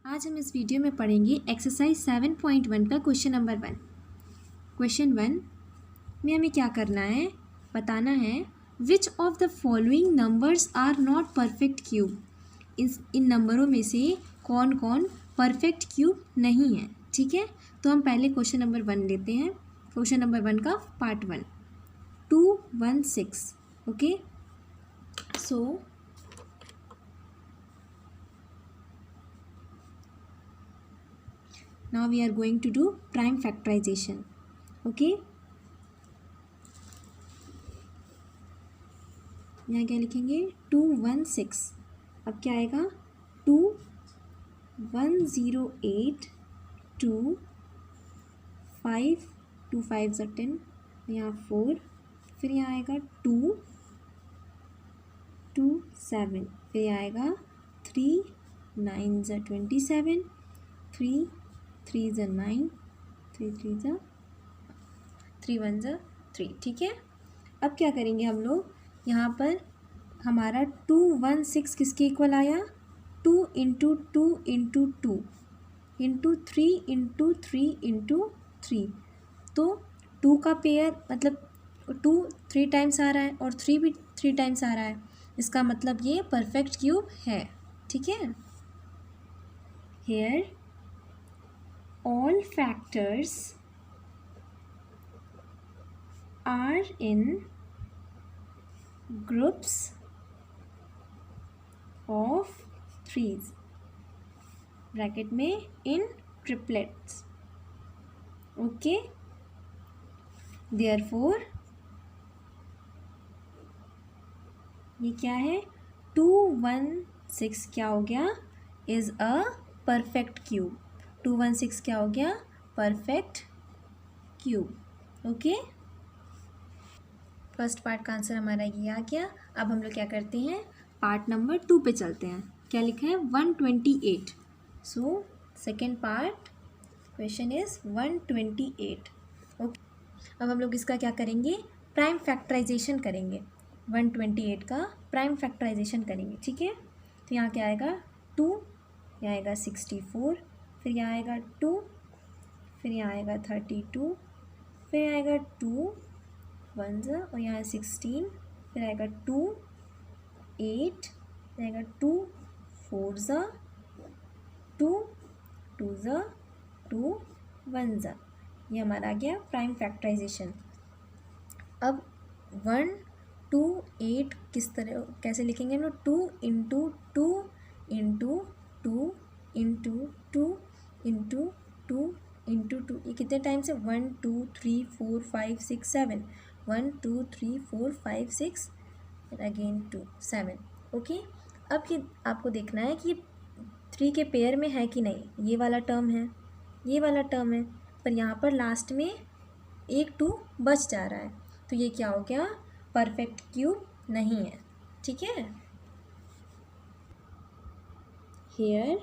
आज हम इस वीडियो में पढ़ेंगे एक्सरसाइज 7.1 का क्वेश्चन नंबर 1। क्वेश्चन 1 में हमें क्या करना है, बताना है which of the following numbers are not perfect cube. इन नंबरों में से कौन कौन परफेक्ट क्यूब नहीं है। ठीक है, तो हम पहले क्वेश्चन नंबर 1 लेते हैं। क्वेश्चन नंबर 1 का part 1 216। Okay, so now we are going to do prime factorization. Okay, यहाँ क्या लिखेंगे 216। अब क्या आएगा 2108 2 5 2 5 ज़ा 10, यहाँ 4, फिर यहाँ आएगा 2 2 7, फिर यहाँ आएगा 3 9 ज़ा 27, 3 3 ज़ा 9, 3 3 ज़ा 3 1 ज़ा 3। ठीक है, अब क्या करेंगे हम लोग, यहाँ पर हमारा 216 किसके इक्वल आया, 2 into 2 into 2 into 3 into 3 into 3। तो 2 का पेयर मतलब 2 3 टाइम्स आ रहा है और 3 भी 3 टाइम्स आ रहा है, इसका मतलब ये परफेक्ट क्यूब है। ठीक है, here all factors are in groups of threes, bracket में इन ट्रिपलेट्स। ओके, देयरफॉर ये क्या है 216 क्या हो गया, इज़ अ परफेक्ट क्यूब। 216 क्या हो गया, perfect cube. Okay, first part का आंसर हमारा ये आ गया। अब हम लोग क्या करते हैं, पार्ट नंबर 2 पे चलते हैं। क्या लिखा है 128। So second part question is 128। Okay, अब हम लोग इसका क्या करेंगे, प्राइम फैक्टराइजेशन करेंगे। 128 का प्राइम फैक्टराइजेशन करेंगे। ठीक है, तो यहाँ क्या आएगा 2, यहाँ आएगा 64, फिर यहाँ आएगा 2, फिर यहाँ आएगा 32, फिर यहाँ आएगा 2 1 और यहाँ 16, फिर आएगा 2 8, फिर आएगा 2 4 2 2 2 1। ये हमारा आ गया प्राइम फैक्टराइजेशन। अब 1 2 8 किस तरह कैसे लिखेंगे हम लोग, 2 into 2 into 2 into 2 into 2 into 2। ये कितने टाइम्स है, 1 2 3 4 5 6 7, 1 2 3 4 5 6 अगेन 2 7। ओके, अब ये आपको देखना है कि 3 के पेयर में है कि नहीं। ये वाला टर्म है, ये वाला टर्म है, पर यहाँ पर लास्ट में एक 2 बच जा रहा है, तो ये क्या हो गया, परफेक्ट क्यूब नहीं है। ठीक है, here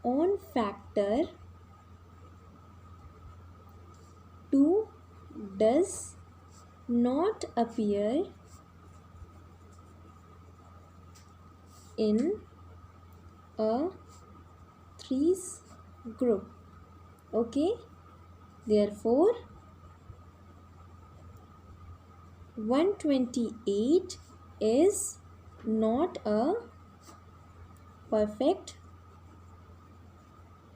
on factor 2 does not appear in a threes group. Okay, therefore 128 is not a perfect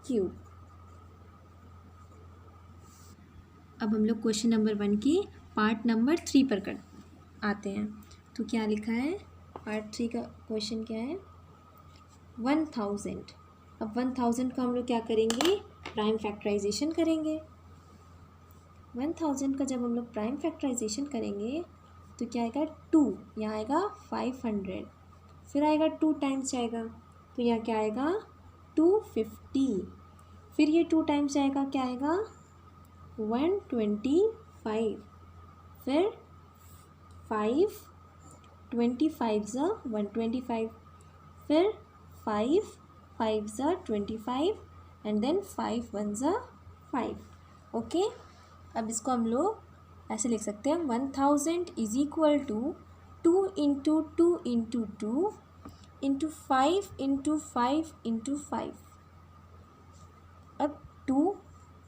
cube. अब हम लोग क्वेश्चन नंबर 1 के पार्ट नंबर 3 पर कर आते हैं। तो क्या लिखा है, पार्ट 3 का क्वेश्चन क्या है 1000। अब 1000 का हम लोग क्या करेंगे, प्राइम फैक्टराइजेशन करेंगे। 1000 का जब हम लोग प्राइम फैक्टराइजेशन करेंगे तो क्या आएगा 2, यहाँ आएगा 500, फिर आएगा 2 टाइम्स जाएगा, तो यहाँ क्या आएगा 250, फिर ये 2 टाइम्स जाएगा, क्या आएगा 125, फिर 5 25 ज़ा 125, फिर 5 5 ज़ा 25 एंड देन 5 1 ज़ा 5। ओके, अब इसको हम लोग ऐसे लिख सकते हैं 1000 is equal to 2 into 2 into 2 into 5 into 5 into 5। अब 2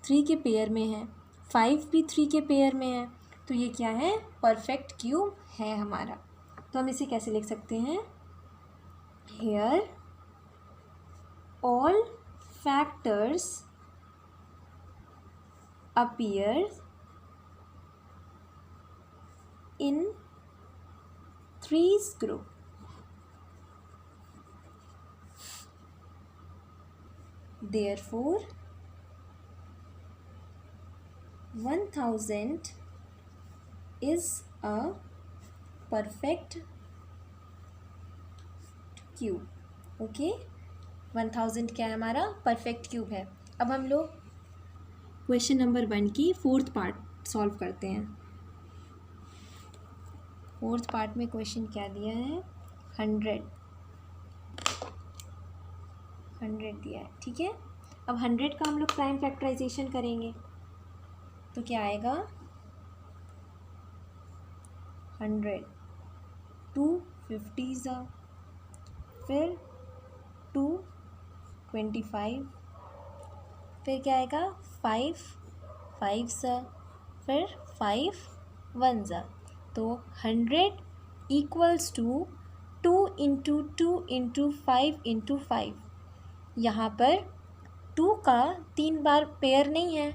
3 के पेयर में है, 5 भी 3 के पेयर में है, तो ये क्या है, परफेक्ट क्यूब है हमारा। तो हम इसे कैसे लिख सकते हैं, here all factors appear in threes group। Therefore 1000 is a perfect cube. Okay, 1000 क्या है हमारा, परफेक्ट क्यूब है। अब हम लोग क्वेश्चन नंबर 1 की 4th पार्ट सॉल्व करते हैं। 4th पार्ट में क्वेश्चन क्या दिया है, 100 दिया है, ठीक है। अब 100 का हम लोग प्राइम फैक्टराइजेशन करेंगे तो क्या आएगा, 100 2 50 फिर 2 25, फिर क्या आएगा 5 5 फिर 5 1 तो 100 equals to 2 into 2 into 5 into 5। यहाँ पर 2 का 3 बार पेयर नहीं है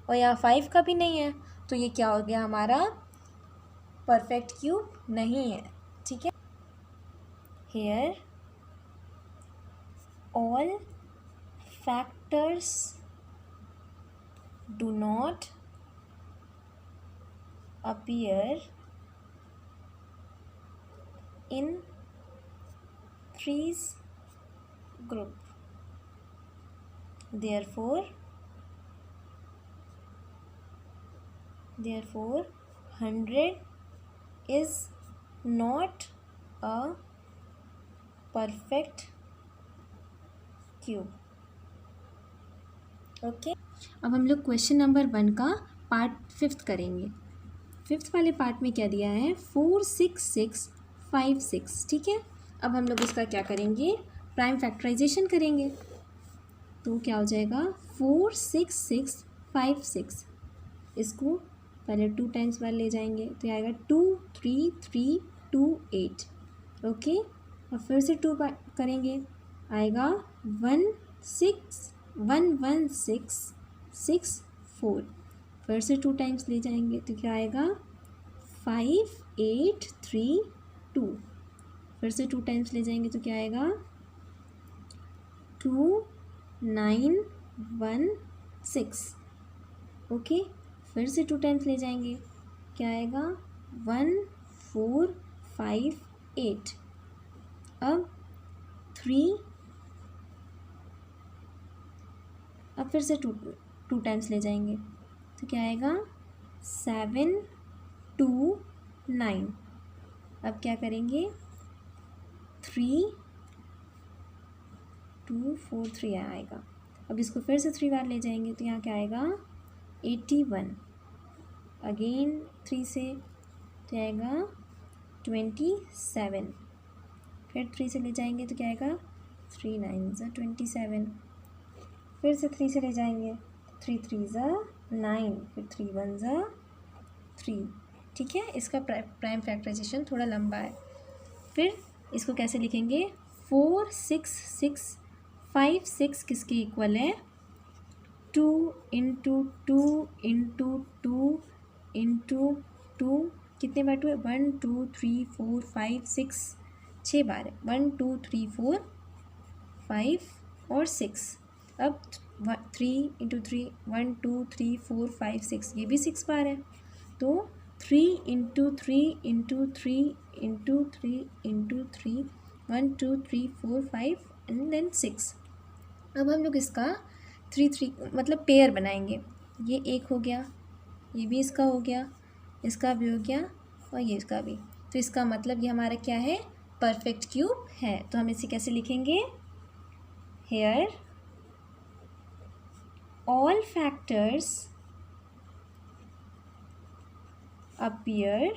और यहाँ 5 का भी नहीं है, तो ये क्या हो गया, हमारा परफेक्ट क्यूब नहीं है, ठीक है। Here all factors do not appear in threes group। Therefore 100 is not a perfect cube। Okay, अब हम लोग क्वेश्चन नंबर 1 का पार्ट 5th करेंगे। 5th वाले पार्ट में क्या दिया है, 4 6 6 5 6, ठीक है। अब हम लोग इसका क्या करेंगे, प्राइम फैक्टराइजेशन करेंगे, तो क्या हो जाएगा 4 6 6 5 6। इसको पहले 2 टाइम्स बार ले जाएंगे तो आएगा 2 3 3 2 8। ओके, और फिर से 2 बार करेंगे, आएगा 1 6 1 1 6 6 4। फिर से 2 टाइम्स ले जाएंगे तो क्या आएगा 5 8 3 2। फिर से 2 टाइम्स ले जाएंगे तो क्या आएगा 2 9 1 6। ओके, फिर से 2 टाइम्स ले जाएंगे, क्या आएगा 1 4 5 8। अब 3, अब फिर से 2 टाइम्स ले जाएंगे तो क्या आएगा 7 2 9। अब क्या करेंगे 3 2 4 3 आएगा। अब इसको फिर से 3 बार ले जाएंगे तो यहाँ क्या आएगा 81। अगेन 3 से तो आएगा 27। फिर 3 से ले जाएंगे तो क्या आएगा 3 9 27। फिर से 3 से ले जाएंगे 3 3 9, फिर 3 1 3, ठीक है। इसका प्राइम फैक्टराइजेशन थोड़ा लंबा है। फिर इसको कैसे लिखेंगे, 4 6 6 5 6 किसके इक्वल है, 2 इंटू 2 इंटू 2 इंटू 2, कितने बार 2 है, 1 2 3 4 5 6, 6 बार है, 1 2 3 4 5 और 6। अब 3 इंटू 3 1 2 3 4 5 6, ये भी 6 बार है, तो 3 into 3 into 3 into 3 into 3 1 2 3 4 5 and then 6। अब हम लोग इसका 3 3 मतलब पेयर बनाएंगे, ये एक हो गया, ये भी इसका हो गया, इसका भी हो गया और ये इसका भी, तो इसका मतलब ये हमारा क्या है, परफेक्ट क्यूब है। तो हम इसे कैसे लिखेंगे, here all factors appear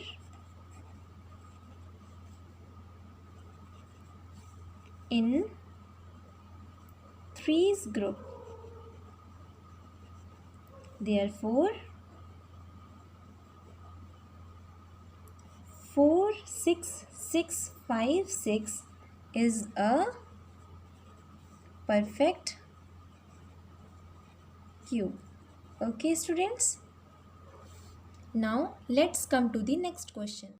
in 3's group. Therefore, 4, 6, 6, 5, 6 is a perfect cube. Okay, students? Now, let's come to the next question.